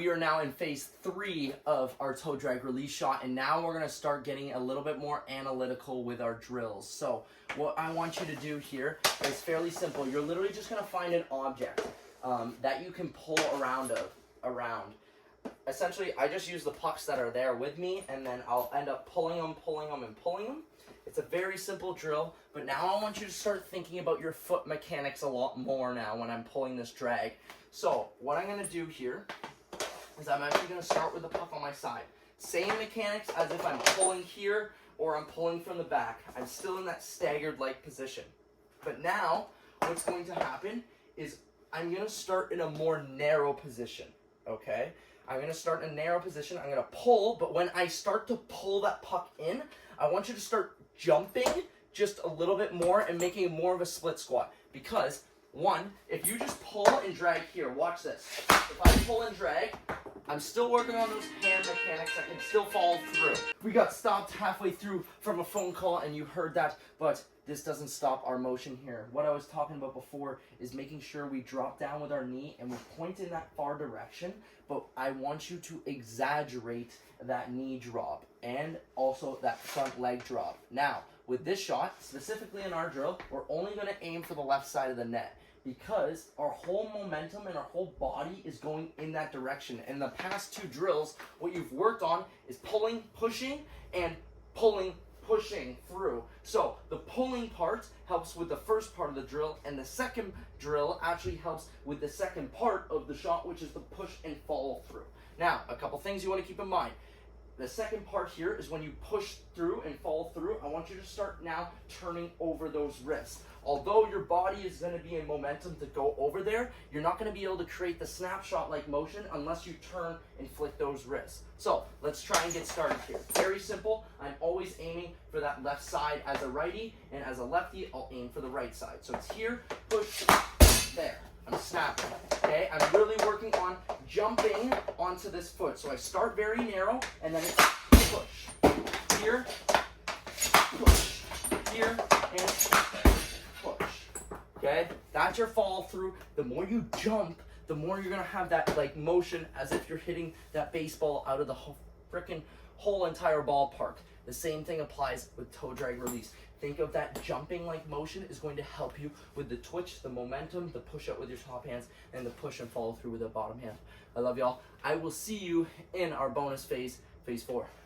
we are now in phase 3 of our toe drag release shot, and now we're gonna start getting a little bit more analytical with our drills. So what I want you to do here is fairly simple. You're literally just gonna find an object that you can pull around. Essentially, I just use the pucks that are there with me, and then I'll end up pulling them. It's a very simple drill, but now I want you to start thinking about your foot mechanics a lot more now when I'm pulling this drag. So what I'm gonna do here is I'm actually gonna start with the puck on my side. Same mechanics as if I'm pulling here or I'm pulling from the back. I'm still in that staggered-like position. But now, what's going to happen is I'm gonna start in a more narrow position, okay? I'm gonna start in a narrow position, I'm gonna pull, but when I start to pull that puck in, I want you to start jumping just a little bit more and making more of a split squat. Because, one, if you just pull and drag here, watch this. If I pull and drag, I'm still working on those hand mechanics. I can still follow through. We got stopped halfway through from a phone call and you heard that, but this doesn't stop our motion here. What I was talking about before is making sure we drop down with our knee and we point in that far direction, but I want you to exaggerate that knee drop and also that front leg drop. Now, with this shot, specifically in our drill, we're only gonna aim for the left side of the net because our whole momentum and our whole body is going in that direction. In the past 2 drills, what you've worked on is pulling, pushing, and pulling, pushing through. So the pulling part helps with the first part of the drill, and the second drill actually helps with the second part of the shot, which is the push and follow through. Now, a couple things you want to keep in mind. The second part here is when you push through and follow through, I want you to start now turning over those wrists. Although your body is going to be in momentum to go over there, you're not going to be able to create the snapshot-like motion unless you turn and flick those wrists. So let's try and get started here. Very simple. I'm always aiming for that left side as a righty, and as a lefty, I'll aim for the right side. So it's here, push, there. I'm snapping, okay? I'm really working on jumping onto this foot. So I start very narrow, and then it's push. Here, push. Here, and push. Okay? That's your follow through. The more you jump, the more you're gonna have that like motion as if you're hitting that baseball out of the whole entire ballpark. The same thing applies with toe drag release. Think of that jumping like motion is going to help you with the twitch, the momentum, the push up with your top hands, and the push and follow through with the bottom hand. I love y'all. I will see you in our bonus phase, phase 4.